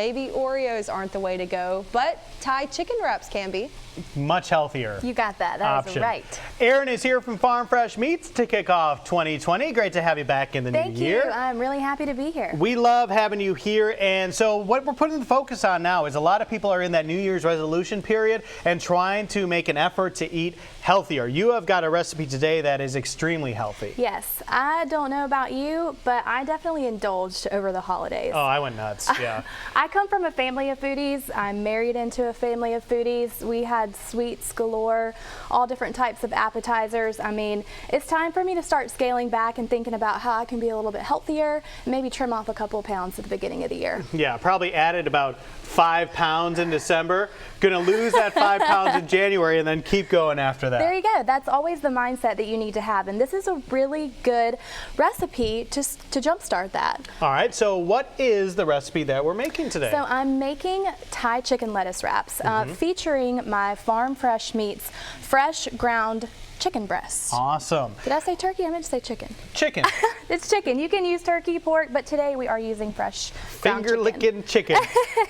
Maybe Oreos aren't the way to go, but Thai chicken wraps can be. Much healthier. You got that. That is right. Erin is here from Farm Fresh Meats to kick off 2020. Great to have you back in the new year. Thank you. I'm really happy to be here. We love having you here. And so what we're putting the focus on now is a lot of people are in that New Year's resolution period and trying to make an effort to eat healthier. You have got a recipe today that is extremely healthy. Yes. I don't know about you, but I definitely indulged over the holidays. Oh, I went nuts. Yeah. I come from a family of foodies. I'm married into a family of foodies. We had sweets galore, all different types of appetizers. I mean, it's time for me to start scaling back and thinking about how I can be a little bit healthier and maybe trim off a couple pounds at the beginning of the year. Yeah, probably added about 5 pounds in December. Gonna lose that 5 pounds in January and then keep going after that. There you go. That's always the mindset that you need to have. And this is a really good recipe to jumpstart that. All right, so what is the recipe that we're making today? So I'm making Thai chicken lettuce wraps featuring my Farm Fresh Meats fresh ground chicken breasts. Awesome. Did I say turkey? I meant to say chicken. Chicken. It's chicken. You can use turkey, pork, but today we are using fresh ground chicken. Finger-licking chicken.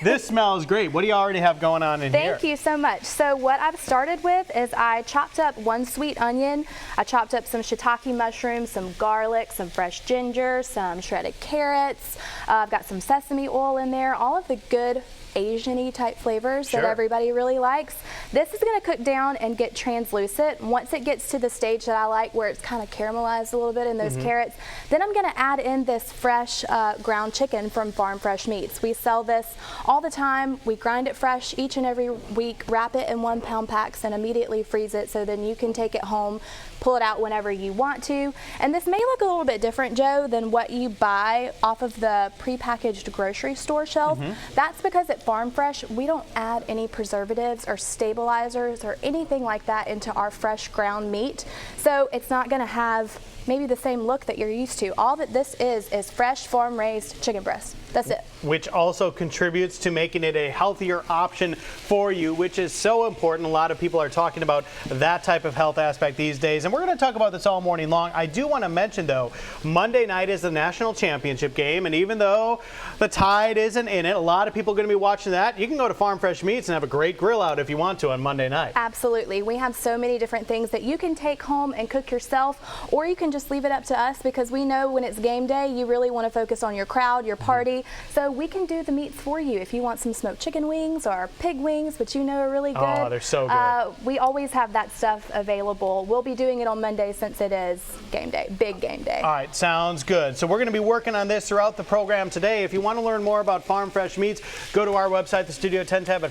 This smells great. What do you already have going on in here? Thank you so much. So what I've started with is I chopped up 1 sweet onion. I chopped up some shiitake mushrooms, some garlic, some fresh ginger, some shredded carrots. I've got some sesame oil in there, all of the good Asian-y type flavors that everybody really likes. This is going to cook down and get translucent. Once it gets to the stage that I like where it's kind of caramelized a little bit in those carrots, then I'm going to add in this fresh ground chicken from Farm Fresh Meats. We sell this all the time. We grind it fresh each and every week, wrap it in 1 pound packs and immediately freeze it so then you can take it home, pull it out whenever you want to. And this may look a little bit different, Joe, than what you buy off of the prepackaged grocery store shelf. That's because at Farm Fresh, we don't add any preservatives or stabilizers or anything like that into our fresh ground meat. So it's not gonna have maybe the same look that you're used to. All that this is fresh farm-raised chicken breast. That's it. Which also contributes to making it a healthier option for you, which is so important. A lot of people are talking about that type of health aspect these days, and we're going to talk about this all morning long. I do want to mention, though, Monday night is the national championship game, and even though the Tide isn't in it, a lot of people are going to be watching that. You can go to Farm Fresh Meats and have a great grill out if you want to on Monday night. Absolutely. We have so many different things that you can take home and cook yourself, or you can just leave it up to us because we know when it's game day, you really want to focus on your crowd, your party. So we can do the meats for you if you want some smoked chicken wings or pig wings, which you know are really good. Oh, they're so good. We always have that stuff available. We'll be doing it on Monday since it is game day, big game day. All right, sounds good. So we're going to be working on this throughout the program today. If you want to learn more about Farm Fresh Meats, go to our website, the Studio 10 tab the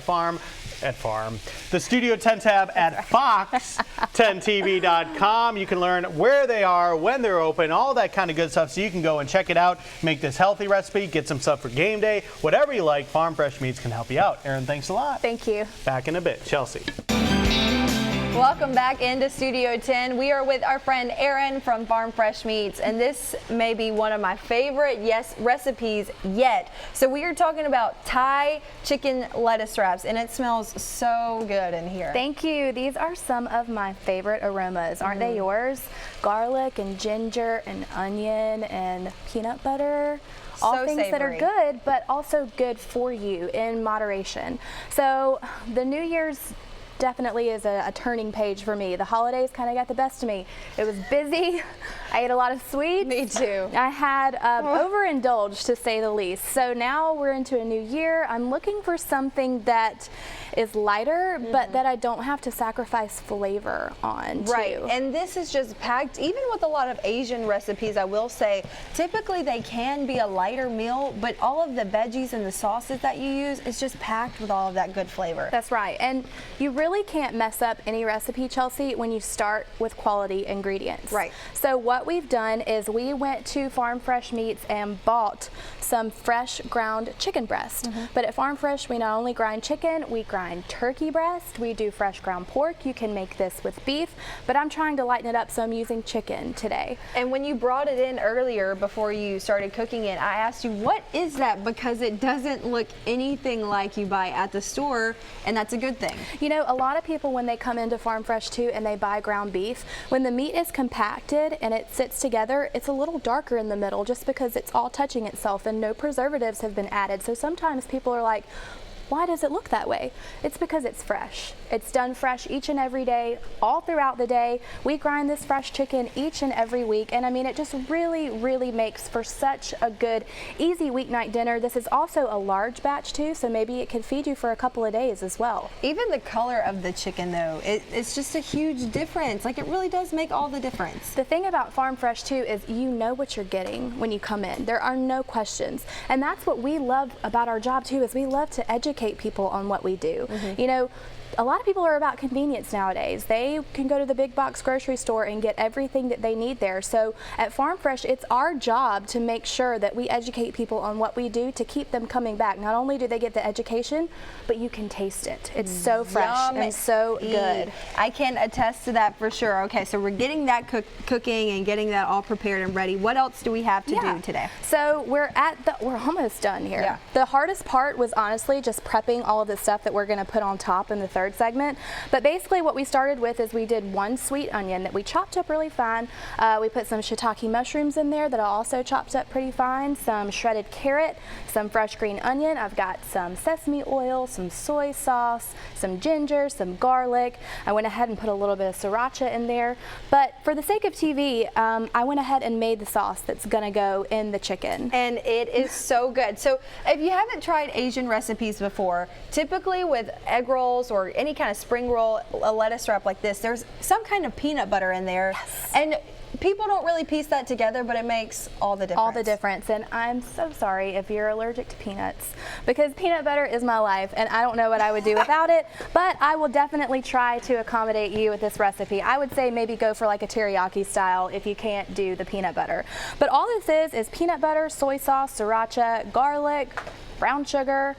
Studio 10 tab at fox10tv.com. You can learn where they are, when they're open, all that kind of good stuff. So you can go and check it out, make this healthy recipe, get some stuff for game day, whatever you like. Farm Fresh Meats can help you out. Erin, thanks a lot. Thank you. Back in a bit. Chelsea. Welcome back into Studio 10. We are with our friend Erin from Farm Fresh Meats, and this may be one of my favorite recipes yet. So we are talking about Thai chicken lettuce wraps, and it smells so good in here. Thank you. These are some of my favorite aromas. Aren't they yours? Garlic and ginger and onion and peanut butter. All So things that are savory. good, but also good for you in moderation. So the New Year's definitely is a turning page for me. The holidays kind of got the best of me. It was busy. I ate a lot of sweets. Me too. I had overindulged, to say the least. So now we're into a new year. I'm looking for something that is lighter, but that I don't have to sacrifice flavor on. Right, too. and this is just packed, even with a lot of Asian recipes, I will say, typically they can be a lighter meal, but all of the veggies and the sauces that you use is just packed with all of that good flavor. That's right, and you really can't mess up any recipe, Chelsea, when you start with quality ingredients. Right. So what we've done is we went to Farm Fresh Meats and bought some fresh ground chicken breast. But at Farm Fresh, we not only grind chicken, we grind turkey breast, we do fresh ground pork. You can make this with beef, but I'm trying to lighten it up, so I'm using chicken today. And when you brought it in earlier before you started cooking it, I asked you, what is that? Because it doesn't look anything like you buy at the store, and that's a good thing. You know, a lot of people, when they come into Farm Fresh too and they buy ground beef, when the meat is compacted and it sits together, it's a little darker in the middle just because it's all touching itself and no preservatives have been added. So sometimes people are like, why does it look that way? It's because it's fresh. It's done fresh each and every day, all throughout the day. We grind this fresh chicken each and every week, and I mean, it just really, really makes for such a good, easy weeknight dinner. This is also a large batch too, so maybe it can feed you for a couple of days as well. Even the color of the chicken though, it's just a huge difference. Like, it really does make all the difference. The thing about Farm Fresh too is you know what you're getting when you come in. There are no questions, and that's what we love about our job too, is we love to educate people on what we do. You know, a lot of people are about convenience nowadays. They can go to the big box grocery store and get everything that they need there. So at Farm Fresh, it's our job to make sure that we educate people on what we do to keep them coming back. Not only do they get the education, but you can taste it. It's so fresh and so good. I can attest to that for sure. Okay, so we're getting that cooking and getting that all prepared and ready. What else do we have to do today? So we're almost done here. Yeah. The hardest part was honestly just prepping all of the stuff that we're going to put on top in the third segment. But basically what we started with is we did 1 sweet onion that we chopped up really fine. We put some shiitake mushrooms in there that I also chopped up pretty fine, some shredded carrot, some fresh green onion. I've got some sesame oil, some soy sauce, some ginger, some garlic. I went ahead and put a little bit of sriracha in there. But for the sake of TV, I went ahead and made the sauce that's gonna go in the chicken. And it is so good. So if you haven't tried Asian recipes before, typically with egg rolls or any kind of spring roll, a lettuce wrap like this, there's some kind of peanut butter in there. Yes. And people don't really piece that together, but it makes all the difference. All the difference. And I'm so sorry if you're allergic to peanuts, because peanut butter is my life and I don't know what I would do without it, but I will definitely try to accommodate you with this recipe. I would say maybe go for like a teriyaki style if you can't do the peanut butter. But all this is peanut butter, soy sauce, sriracha, garlic, brown sugar.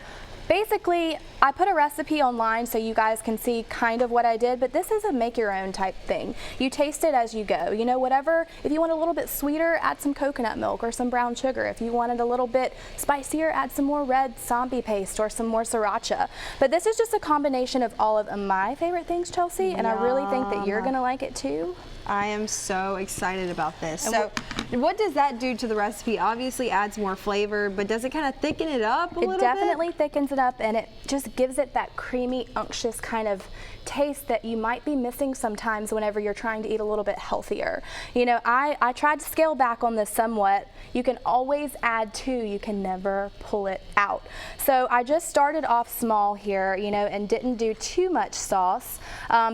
Basically, I put a recipe online so you guys can see kind of what I did, but this is a make your own type thing. You taste it as you go. You know, whatever, if you want a little bit sweeter, add some coconut milk or some brown sugar. If you want it a little bit spicier, add some more red sambi paste or some more sriracha. But this is just a combination of all of my favorite things, Chelsea, and I really think that you're gonna like it too. I am so excited about this. So what does that do to the recipe? Obviously adds more flavor, but does it kind of thicken it up a little bit? It definitely thickens it up, and it just gives it that creamy, unctuous kind of taste that you might be missing sometimes whenever you're trying to eat a little bit healthier. You know, I tried to scale back on this somewhat. You can always add to, you can never pull it out. So I just started off small here, you know, and didn't do too much sauce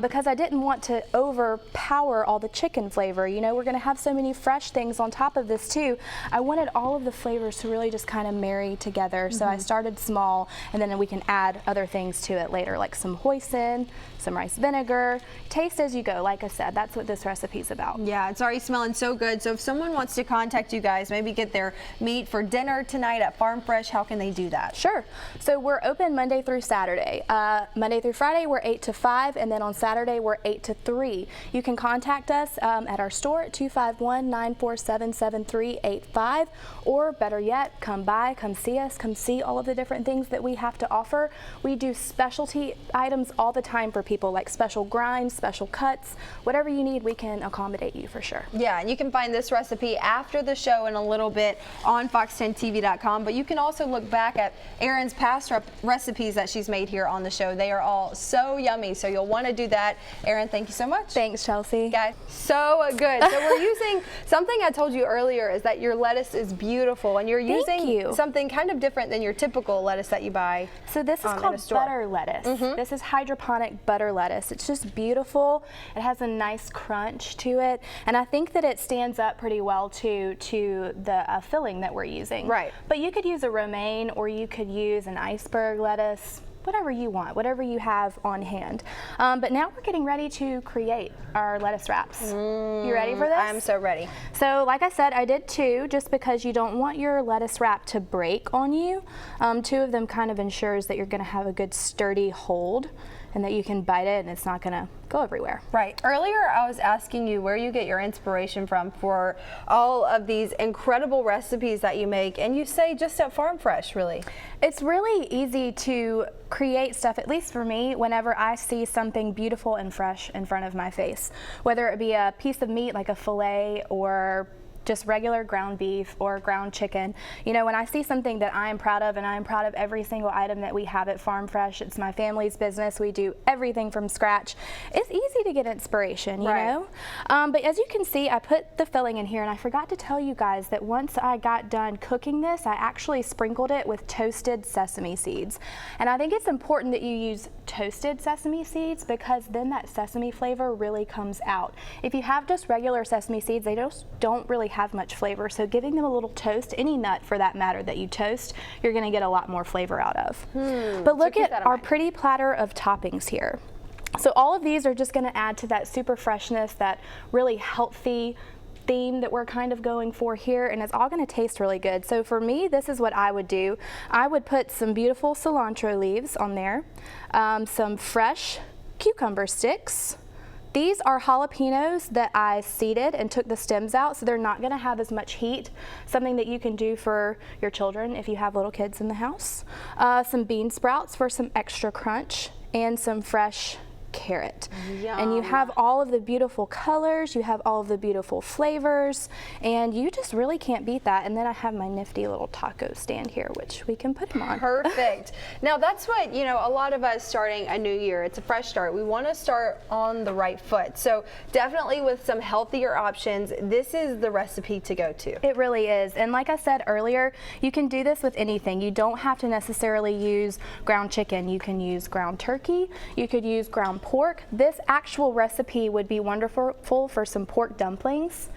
because I didn't want to overpower all the chicken flavor. You know, we're gonna have so many fresh things on top of this too. I wanted all of the flavors to really just kind of marry together. So I started small, and then we can add other things to it later, like some hoisin, some rice vinegar. Taste as you go. Like I said, that's what this recipe's about. Yeah, it's already smelling so good. So if someone wants to contact you guys, maybe get their meat for dinner tonight at Farm Fresh, how can they do that? Sure. So we're open Monday through Saturday. Monday through Friday, we're 8 to 5, and then on Saturday, we're 8 to 3. You can contact us at our store at 251-947-7385, or better yet, come by, come see us, come see all of the different things that we have to offer. We do specialty items all the time for people, like special grinds, special cuts, whatever you need, we can accommodate you for sure. Yeah, and you can find this recipe after the show in a little bit on fox10tv.com, but you can also look back at Erin's past recipes that she's made here on the show. They are all so yummy, so you'll want to do that. Erin, thank you so much. Thanks, Chelsea. Guys, so good. So we're using something I told you earlier is that your lettuce is beautiful, and you're using something kind of different than your typical lettuce that you buy. So this is called butter lettuce. This is hydroponic butter lettuce. It's just beautiful. It has a nice crunch to it, and I think that it stands up pretty well to the filling that we're using. Right. But you could use a romaine, or you could use an iceberg lettuce, whatever you want, whatever you have on hand. But now we're getting ready to create our lettuce wraps. You ready for this? I'm so ready. So like I said, I did 2 just because you don't want your lettuce wrap to break on you. 2 of them kind of ensures that you're gonna have a good sturdy hold. and that you can bite it and it's not gonna go everywhere. Right. Earlier, I was asking you where you get your inspiration from for all of these incredible recipes that you make, and you say just at Farm Fresh, really. It's really easy to create stuff, at least for me, whenever I see something beautiful and fresh in front of my face. Whether it be a piece of meat like a filet or just regular ground beef or ground chicken. You know, when I see something that I am proud of, and I am proud of every single item that we have at Farm Fresh, it's my family's business, we do everything from scratch, it's easy to get inspiration, you know? But as you can see, I put the filling in here, and I forgot to tell you guys that once I got done cooking this, I actually sprinkled it with toasted sesame seeds. And I think it's important that you use toasted sesame seeds because then that sesame flavor really comes out. If you have just regular sesame seeds, they just don't really have much flavor, so giving them a little toast, any nut for that matter that you toast, you're going to get a lot more flavor out of. But look at our pretty platter of toppings here. So all of these are just going to add to that super freshness, that really healthy theme that we're kind of going for here, and it's all going to taste really good. So for me, this is what I would do. I would put some beautiful cilantro leaves on there, some fresh cucumber sticks. These are jalapenos that I seeded and took the stems out, so they're not going to have as much heat. Something that you can do for your children if you have little kids in the house. Some bean sprouts for some extra crunch, and some fresh carrot. Yum. And you have all of the beautiful colors, you have all of the beautiful flavors, and you just really can't beat that. And then I have my nifty little taco stand here, which we can put them on. Perfect. Now that's what, you know, a lot of us starting a new year, it's a fresh start. We want to start on the right foot. So definitely with some healthier options, this is the recipe to go to. It really is. And like I said earlier, you can do this with anything. You don't have to necessarily use ground chicken. You can use ground turkey. You could use ground pork. This actual recipe would be wonderful for some pork dumplings,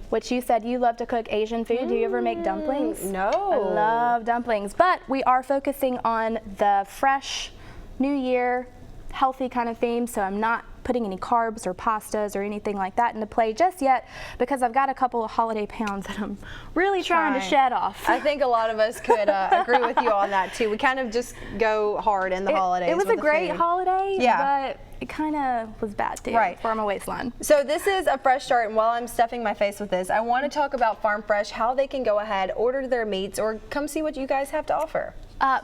which you said you love to cook Asian food. Do you ever make dumplings? No. I love dumplings, but we are focusing on the fresh, New Year, healthy kind of theme, so I'm not putting any carbs or pastas or anything like that into play just yet, because I've got a couple of holiday pounds that I'm really trying to shed off. I think a lot of us could agree with you on that too. We kind of just go hard in the holidays. It was with a great holiday, yeah, but it kind of was bad too, for my waistline. So this is a fresh start, and while I'm stuffing my face with this, I want to talk about Farm Fresh, how they can go ahead, order their meats, or come see what you guys have to offer.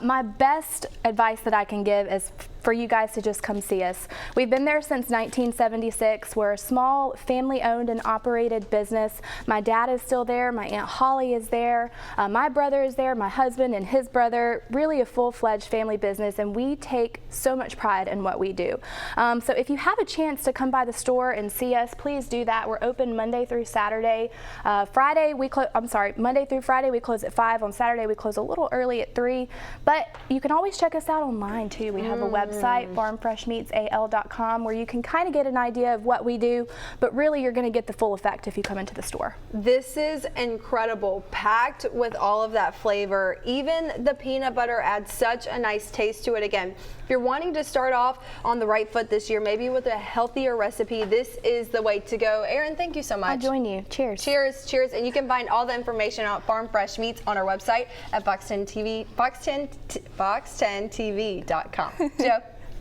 My best advice that I can give is for you guys to just come see us. We've been there since 1976. We're a small family-owned and operated business. My dad is still there. My Aunt Holly is there. My brother is there, my husband and his brother. Really a full-fledged family business, and we take so much pride in what we do. So if you have a chance to come by the store and see us, please do that. We're open Monday through Saturday. Monday through Friday we close at 5. On Saturday we close a little early at 3. But you can always check us out online too. We have a website, farmfreshmeatsal.com, where you can kind of get an idea of what we do, but really you're going to get the full effect if you come into the store. This is incredible, packed with all of that flavor. Even the peanut butter adds such a nice taste to it. Again, if you're wanting to start off on the right foot this year, maybe with a healthier recipe, this is the way to go. Erin, thank you so much. I'll join you. Cheers. Cheers, cheers. And you can find all the information on Farm Fresh Meats on our website at Fox10TV, Fox10TV.com. Joe.